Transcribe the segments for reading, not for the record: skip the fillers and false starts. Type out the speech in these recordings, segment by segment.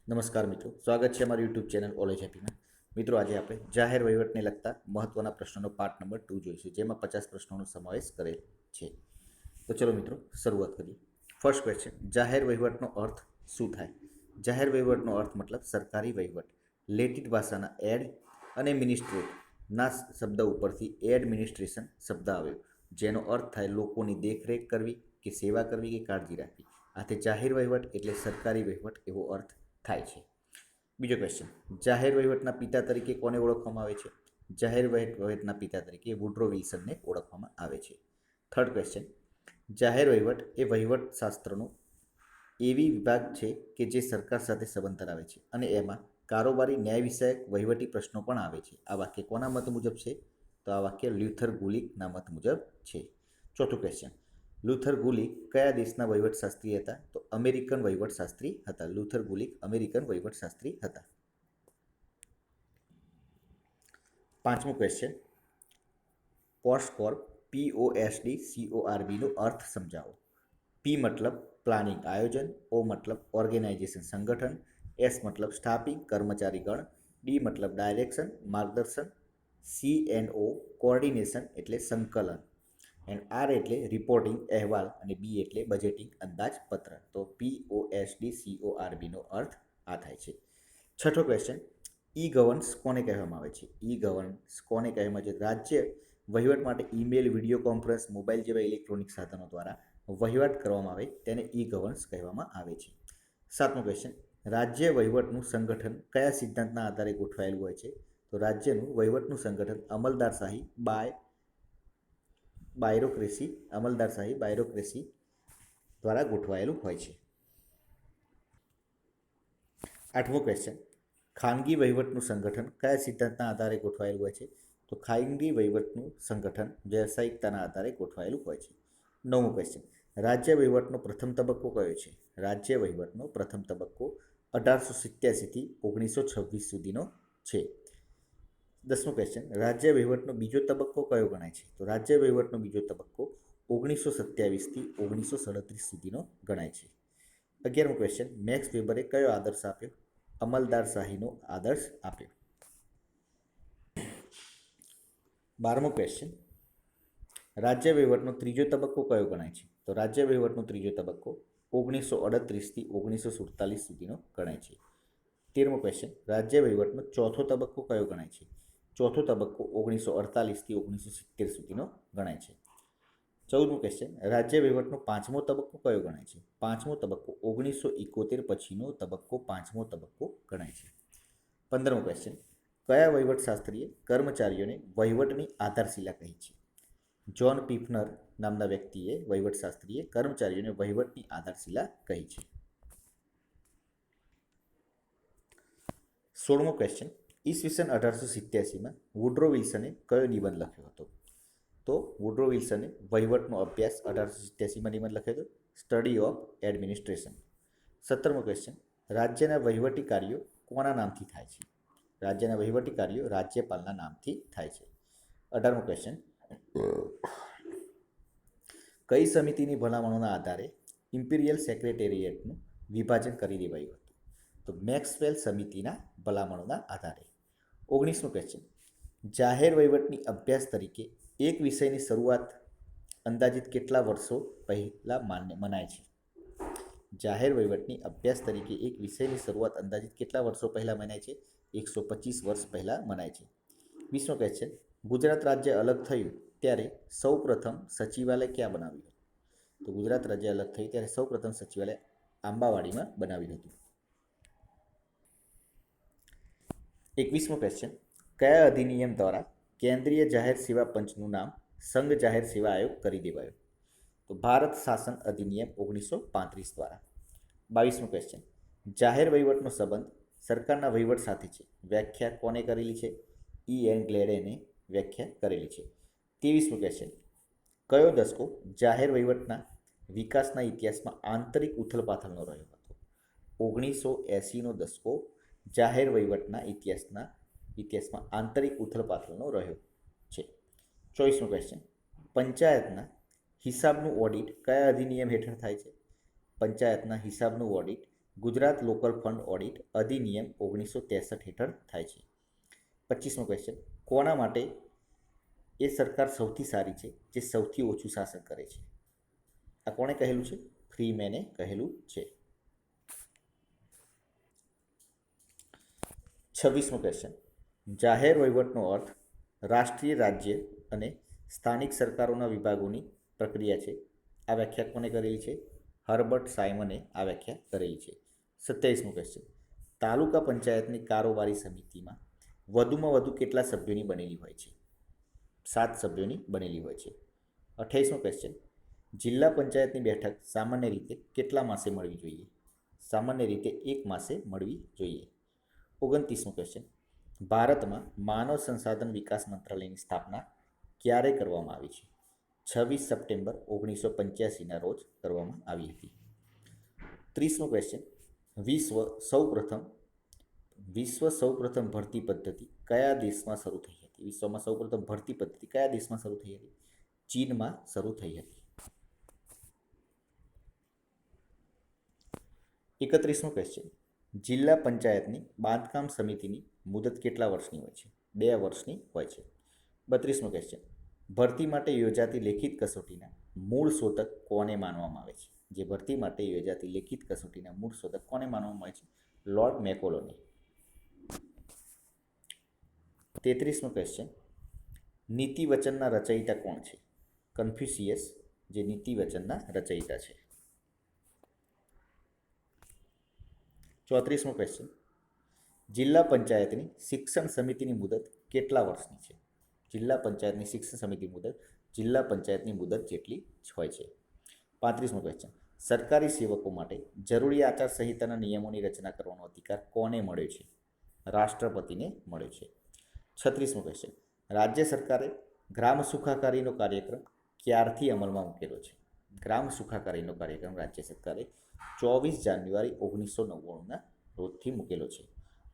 નમસ્કાર મિત્રો, સ્વાગત છે અમારી યુટ્યુબ ચેનલ ઓલેજ હેપીમાં. મિત્રો, આજે આપણે જાહેર વહીવટને લગતા મહત્વના પ્રશ્નોનો પાર્ટ નંબર 2 જોઈશું, જેમાં 50 પ્રશ્નોનો સમાવેશ કરેલ છે. તો ચલો મિત્રો, શરૂઆત કરીએ. ફર્સ્ટ ક્વેશ્ચન: જાહેર વહીવટનો અર્થ શું થાય? જાહેર વહીવટનો અર્થ મતલબ સરકારી વહીવટ. લેટિન ભાષાના એડ અને મિનિસ્ટ્રેટ ના શબ્દ ઉપરથી એડમિનિસ્ટ્રેશન શબ્દ આવ્યો, જેનો અર્થ થાય લોકોની દેખરેખ કરવી કે સેવા કરવી કે કાળજી રાખવી. આથી જાહેર વહીવટ એટલે સરકારી વહીવટ એવો અર્થ થાય છે. બીજો ક્વેશ્ચન: જાહેર વહીવટના પિતા તરીકે કોને ઓળખવામાં આવે છે? જાહેર વહીવટના પિતા તરીકે વુડરો વિલ્સનને ઓળખવામાં આવે છે. થર્ડ ક્વેશ્ચન: જાહેર વહીવટ એ વહીવટશાસ્ત્રનો એવી વિભાગ છે કે જે સરકાર સાથે સંબંધ ધરાવે છે અને એમાં કારોબારી ન્યાય વિષયક વહીવટી પ્રશ્નો પણ આવે છે. આ વાક્ય કોના મત મુજબ છે? તો આ વાક્ય લ્યુથર ગુલિકના મત મુજબ છે. ચોથું ક્વેશ્ચન: લ્યુથર ગુલિક કયા દેશના વહીવટશાસ્ત્રી હતા? તો અમેરિકન વહીવટશાસ્ત્રી હતા. લ્યુથર ગુલિક અમેરિકન વહીવટશાસ્ત્રી હતા. પાંચમું ક્વેશ્ચન: પોસ્ટકોર્પ POSDCORBનો અર્થ સમજાવો. P મતલબ પ્લાનિંગ આયોજન, O મતલબ ઓર્ગેનાઇઝેશન સંગઠન, S મતલબ સ્ટાફિંગ કર્મચારીગણ, D મતલબ ડાયરેક્શન માર્ગદર્શન, C&O કોઓર્ડિનેશન એટલે સંકલન, એન્ડ R એટલે રિપોર્ટિંગ અહેવાલ અને B એટલે બજેટિંગ અંદાજપત્ર. તો POSDCORBનો અર્થ આ થાય છે. છઠ્ઠો ક્વેશ્ચન: ઈ ગવર્નન્સ કોને કહેવામાં આવે છે? ઈ ગવર્નન્સ કોને કહેવામાં આવે છે? રાજ્ય વહીવટ માટે ઈમેલ, વિડીયો કોન્ફરન્સ, મોબાઈલ જેવા ઇલેક્ટ્રોનિક સાધનો દ્વારા વહીવટ કરવામાં આવે તેને ઈ ગવર્નન્સ કહેવામાં આવે છે. સાતમો ક્વેશ્ચન: રાજ્ય વહીવટનું સંગઠન કયા સિદ્ધાંતના આધારે ગોઠવાયેલું હોય છે? તો રાજ્યનું વહીવટનું સંગઠન અમલદારશાહી બાયરોક્રેસી દ્વારા ગોઠવાયેલું હોય છે. આઠમો ક્વેશ્ચન: ખાનગી વહીવટનું સંગઠન કયા સિદ્ધાંતના આધારે ગોઠવાયેલું હોય છે? તો ખાનગી વહીવટનું સંગઠન વ્યવસાયિકતાના આધારે ગોઠવાયેલું હોય છે. નવમો ક્વેશ્ચન: રાજ્ય વહીવટનો પ્રથમ તબક્કો કયો છે? રાજ્ય વહીવટનો પ્રથમ તબક્કો 1887થી 1926 સુધીનો છે. દસમો ક્વેશ્ચન: રાજ્ય વહીવટનો બીજો તબક્કો કયો ગણાય છે? તો રાજ્ય વહીવટનો બીજો તબક્કો 1927થી 1937 સુધીનો ગણાય છે. 11મો ક્વેશ્ચન: મેક્સ વેબરે કયો આદર્શ આપ્યો? અમલદારશાહીનો આદર્શ આપ્યો. 12મો ક્વેશ્ચન: રાજ્ય વહીવટનો ત્રીજો તબક્કો કયો ગણાય છે? તો રાજ્ય વહીવટનો ત્રીજો તબક્કો 1938થી 1947 સુધીનો ગણાય છે. 13મો ક્વેશ્ચન: રાજ્ય વહીવટનો ચોથો તબક્કો કયો ગણાય છે? ચોથો તબક્કો 1948થી 1970 સુધીનો ગણાય છે. 14મો ક્વેશ્ચન: રાજ્ય વહીવટનો પાંચમો તબક્કો કયો ગણાય છે? પાંચમો તબક્કો 1971 પછીનો તબક્કો પાંચમો તબક્કો ગણાય છે. 15મો ક્વેશ્ચન: કયા વહીવટશાસ્ત્રીએ કર્મચારીઓને વહીવટની આધારશિલા કહી છે? જ્હોન પીફનર નામના વ્યક્તિએ વહીવટશાસ્ત્રીએ કર્મચારીઓને વહીવટની આધારશિલા કહી છે. 16મો ક્વેશ્ચન: ઈસવીસન 1887માં વુડરો વિલ્સને કયો નિબંધ લખ્યો હતો? તો વુડરો વિલ્સને વહીવટનો અભ્યાસ 1887માં નિબંધ લખ્યો હતો, સ્ટડી ઓફ એડમિનિસ્ટ્રેશન. 17મો ક્વેશ્ચન: રાજ્યના વહીવટી કાર્યો કોના નામથી થાય છે? રાજ્યના વહીવટી કાર્યો રાજ્યપાલના નામથી થાય છે. 18મો ક્વેશ્ચન: કઈ સમિતિની ભલામણોના આધારે ઇમ્પિરિયલ સેક્રેટેરિએટનું વિભાજન કરી દેવાયું હતું? તો મેક્સવેલ સમિતિના ભલામણોના આધારે. 19મો ક્વેશ્ચન: જાહેર વહીવટની અભ્યાસ તરીકે એક વિષયની શરૂઆત અંદાજિત કેટલા વર્ષો પહેલાં મનાય છે? જાહેર વહીવટની અભ્યાસ તરીકે એક વિષયની શરૂઆત અંદાજિત કેટલા વર્ષો પહેલાં મનાય છે? 125 વર્ષ પહેલાં મનાય છે. 20મો ક્વેશ્ચન: ગુજરાત રાજ્ય અલગ થયું ત્યારે સૌ પ્રથમ સચિવાલય ક્યાં બનાવ્યું હતું? તો ગુજરાત રાજ્ય અલગ થયું ત્યારે સૌ પ્રથમ સચિવાલય આંબાવાડીમાં બનાવ્યું હતું. 21મો ક્વેશ્ચન: કયા અધિનિયમ દ્વારા કેન્દ્રીય જાહેર સેવા પંચનું નામ સંઘ જાહેર સેવા આયોગ કરી દેવાયું? તો ભારત શાસન અધિનિયમ 1935 દ્વારા. 22મો ક્વેશ્ચન: જાહેર વહીવટનો સંબંધ સરકારના વહીવટ સાથે છે. વ્યાખ્યા કોને કરેલી છે? E.N. ગ્લેડેને વ્યાખ્યા કરેલી છે. 23મો ક્વેશ્ચન: કયો દસકો જાહેર વહીવટના વિકાસના ઇતિહાસમાં આંતરિક ઉથલપાથલનો રહ્યો હતો? 1980નો દસકો જાહેર વહીવટના ઇતિહાસમાં આંતરિક ઉથલપાથલનો રહ્યો છે. 24મો ક્વેશ્ચન: પંચાયતના હિસાબનું ઓડિટ કયા અધિનિયમ હેઠળ થાય છે? પંચાયતના હિસાબનું audit Gujarat local fund audit અધિનિયમ 1963 હેઠળ થાય છે. 25મો ક્વેશ્ચન, કોના માટે એ સરકાર સૌથી સારી છે જે સૌથી ઓછું શાસન કરે છે? આ કોણે કહેલું છે? ફ્રીમેને કહેલું છે. 26મો ક્વેશ્ચન, જાહેર વહીવટનો અર્થ રાષ્ટ્રીય, રાજ્ય અને સ્થાનિક સરકારોના વિભાગોની પ્રક્રિયા છે. આ વ્યાખ્યા કોને કરેલી છે? હર્બર્ટ સાયમને આ વ્યાખ્યા કરેલી છે. 27મો ક્વેશ્ચન, તાલુકા પંચાયતની કારોબારી સમિતિમાં વધુમાં વધુ કેટલા સભ્યોની બનેલી હોય છે? 7 સભ્યોની બનેલી હોય છે. 28મો ક્વેશ્ચન, જિલ્લા પંચાયતની બેઠક સામાન્ય રીતે કેટલા માસે મળવી જોઈએ? સામાન્ય રીતે 1 માસે મળવી જોઈએ. 29મો ક્વેશ્ચન, ભારતમાં માનવ સંસાધન વિકાસ મંત્રાલયની સ્થાપના ક્યારે કરવામાં આવી છે? 26 સપ્ટેમ્બર 1985ના રોજ કરવામાં આવી હતી. 30મો ક્વેશ્ચન, વિશ્વ સૌપ્રથમ ભરતી પદ્ધતિ કયા દેશમાં શરૂ થઈ હતી? વિશ્વમાં સૌપ્રથમ ભરતી પદ્ધતિ કયા દેશમાં શરૂ થઈ હતી? ચીનમાં શરૂ થઈ હતી. 31મો ક્વેશ્ચન, જિલ્લા પંચાયતની બાંધકામ સમિતિની મુદત કેટલા વર્ષની હોય છે? 2 વર્ષની હોય છે. 32મો ક્વેશ્ચન, ભરતી માટે યોજાતી લેખિત કસોટીના મૂળ શોધક કોને માનવામાં આવે છે? જે ભરતી માટે યોજાતી લેખિત કસોટીના મૂળ શોધક કોને માનવામાં આવે છે? લોર્ડ મેકોલોને. 33મો ક્વેશ્ચન, નીતિ વચનના રચયિતા કોણ છે? કન્ફ્યુશિયસ જે નીતિ વચનના રચયિતા છે. 34મો ક્વેશ્ચન, જિલ્લા પંચાયતની શિક્ષણ સમિતિની મુદત કેટલા વર્ષની છે? જિલ્લા પંચાયતની શિક્ષણ સમિતિની મુદત જિલ્લા પંચાયતની મુદત જેટલી જ હોય છે. 35મો ક્વેશ્ચન, સરકારી સેવકો માટે જરૂરી આચારસંહિતાના નિયમોની રચના કરવાનો અધિકાર કોને મળ્યો છે? રાષ્ટ્રપતિને મળ્યો છે. 36મો ક્વેશ્ચન, રાજ્ય સરકારે ગ્રામ સુખાકારીનો કાર્યક્રમ ક્યારથી અમલમાં મૂકેલો છે? ગ્રામ સુખાકારીનો કાર્યક્રમ રાજ્ય સરકારે 24 જાન્યુઆરી 1999ના રોજથી મૂકેલો છે.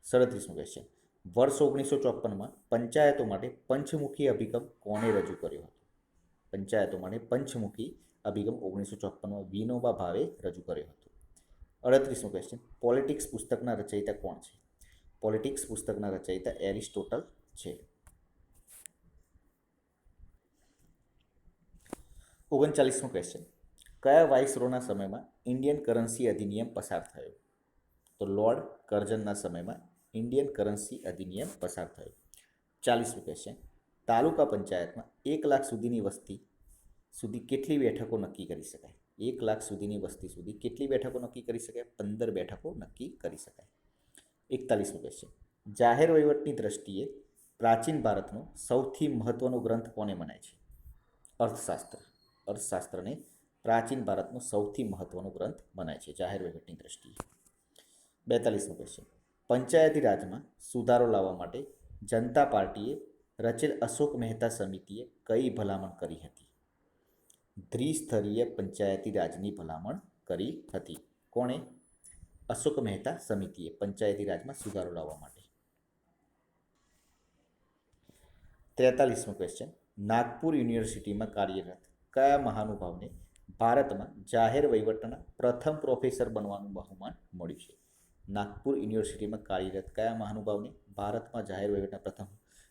37મો ક્વેશ્ચન, વર્ષ 1954માં પંચાયતો માટે પંચમુખી અભિગમ કોણે રજૂ કર્યો હતો? પંચાયતો માટે પંચમુખી અભિગમ 1954માં વિનોબા ભાવે રજૂ કર્યો હતો. 38મો ક્વેશ્ચન, પોલિટિક્સ પુસ્તકના રચયિતા કોણ છે? પોલિટિક્સ પુસ્તકના રચયિતા એરિસ્ટોટલ છે. 39મો ક્વેશ્ચન, કયા વાઇસરોયના સમયમાં ઇન્ડિયન કરન્સી અધિનિયમ પસાર થયો? તો લોર્ડ કર્ઝનના સમયમાં ઇન્ડિયન કરન્સી અધિનિયમ પસાર થયો. 40મો ક્વેશ્ચન, તાલુકા પંચાયતમાં 1 લાખ સુધીની વસ્તી સુધી કેટલી બેઠકો નક્કી કરી શકાય? 1 લાખ સુધીની વસ્તી સુધી કેટલી બેઠકો નક્કી કરી શકાય? 15 બેઠકો નક્કી કરી શકાય. 41મો ક્વેશ્ચન, જાહેર વહીવટની દ્રષ્ટિએ પ્રાચીન ભારતનો સૌથી મહત્વનો ગ્રંથ કોને મનાય છે? અર્થશાસ્ત્ર. અર્થશાસ્ત્રને પ્રાચીન ભારતનો સૌથી મહત્વનો ગ્રંથ મનાય છે જાહેર વહીવટની દ્રષ્ટિએ. 42મો ક્વેશ્ચન, પંચાયતી રાજમાં સુધારો લાવવા માટે જનતા પાર્ટીએ રચેલ અશોક મહેતા સમિતિએ કઈ ભલામણ કરી હતી? દ્વિસ્તરીય પંચાયતી રાજની ભલામણ કરી હતી. કોણે? અશોક મહેતા સમિતિએ પંચાયતી રાજમાં સુધારો લાવવા માટે. 43મો ક્વેશ્ચન, નાગપુર યુનિવર્સિટીમાં કાર્યરત કયા મહાનુભાવને ભારતમાં જાહેર વહીવટના પ્રથમ પ્રોફેસર બનવાનું બહુમાન મળ્યું છે? નાગપુર યુનિવર્સિટીમાં કાર્યરત કયા મહાનુભાવને ભારતમાં જાહેર વહીવટના પ્રથમ?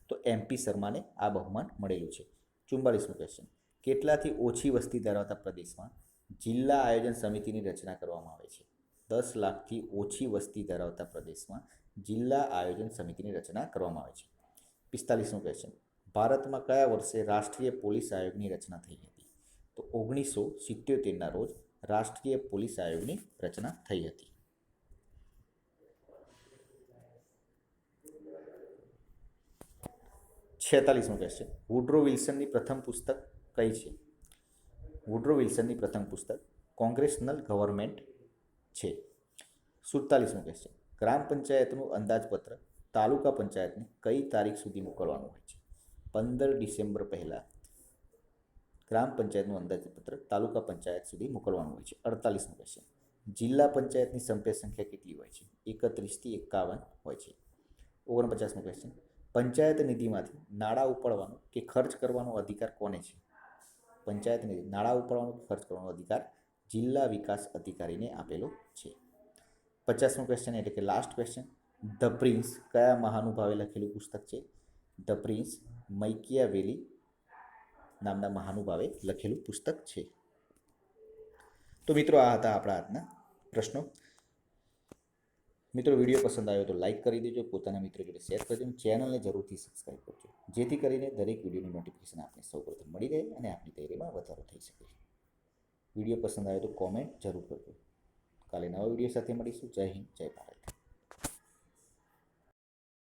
તો MP શર્માને આ બહુમાન મળેલું છે. 44મો ક્વેશ્ચન, કેટલાથી ઓછી વસ્તી ધરાવતા પ્રદેશમાં જિલ્લા આયોજન સમિતિની રચના કરવામાં આવે છે? 10 લાખથી ઓછી વસ્તી ધરાવતા પ્રદેશમાં જિલ્લા આયોજન સમિતિની રચના કરવામાં આવે છે. 45મો ક્વેશ્ચન, ભારતમાં કયા વર્ષે રાષ્ટ્રીય પોલીસ આયોગની રચના થઈ હતી? તો 1977ના રોજ રાષ્ટ્રીય પોલીસ આયોગની રચના થઈ હતી. 46મો ક્વેશ્ચન, વુડ્રો વિલ્સનની પ્રથમ પુસ્તક કઈ છે? વુડ્રો વિલ્સનની પ્રથમ પુસ્તક કોંગ્રેશનલ ગવર્નમેન્ટ છે. 47મો ક્વેશ્ચન, ગ્રામ પંચાયતનું અંદાજપત્ર તાલુકા પંચાયતને કઈ તારીખ સુધી મોકલવાનું હોય છે? 15 ડિસેમ્બર પહેલાં ગ્રામ પંચાયતનું અંદાજપત્ર તાલુકા પંચાયત સુધી મોકલવાનું હોય છે. 48મો ક્વેશ્ચન, જિલ્લા પંચાયતની સભ્ય સંખ્યા કેટલી હોય છે? 31થી 51 હોય છે. 49મો ક્વેશ્ચન, પંચાયત નિધિમાંથી નાણાં ઉપાડવાનો કે ખર્ચ કરવાનો અધિકાર કોને છે? પંચાયત નાણાં ઉપાડવાનો ખર્ચ કરવાનો અધિકાર જિલ્લા વિકાસ અધિકારીને આપેલો છે. 50મો ક્વેશ્ચન એટલે કે લાસ્ટ ક્વેશ્ચન, ધ પ્રિન્સ કયા મહાનુભાવે લખેલું પુસ્તક છે? ધ પ્રિન્સ મૈકિયાવેલી નામના મહાનુભાવે લખેલું પુસ્તક છે. તો મિત્રો આ હતા આપણા આજના પ્રશ્નો. મિત્રો વિડીયો પસંદ આવ્યો તો લાઇક કરી દેજો, પોતાના મિત્રો જોડે શેર કરજો, ચેનલને જરૂરથી સબસ્ક્રાઈબ કરજો, જેથી કરીને દરેક વિડીયોની નોટિફિકેશન આપને સૌપ્રથમ મળી રહે અને આપની તૈયારીમાં વધારો થઈ શકે. વિડીયો પસંદ આવે તો કોમેન્ટ જરૂર કરજો. કાલે નવા વિડીયો સાથે મળીશું. જય હિન્દ, જય ભારત.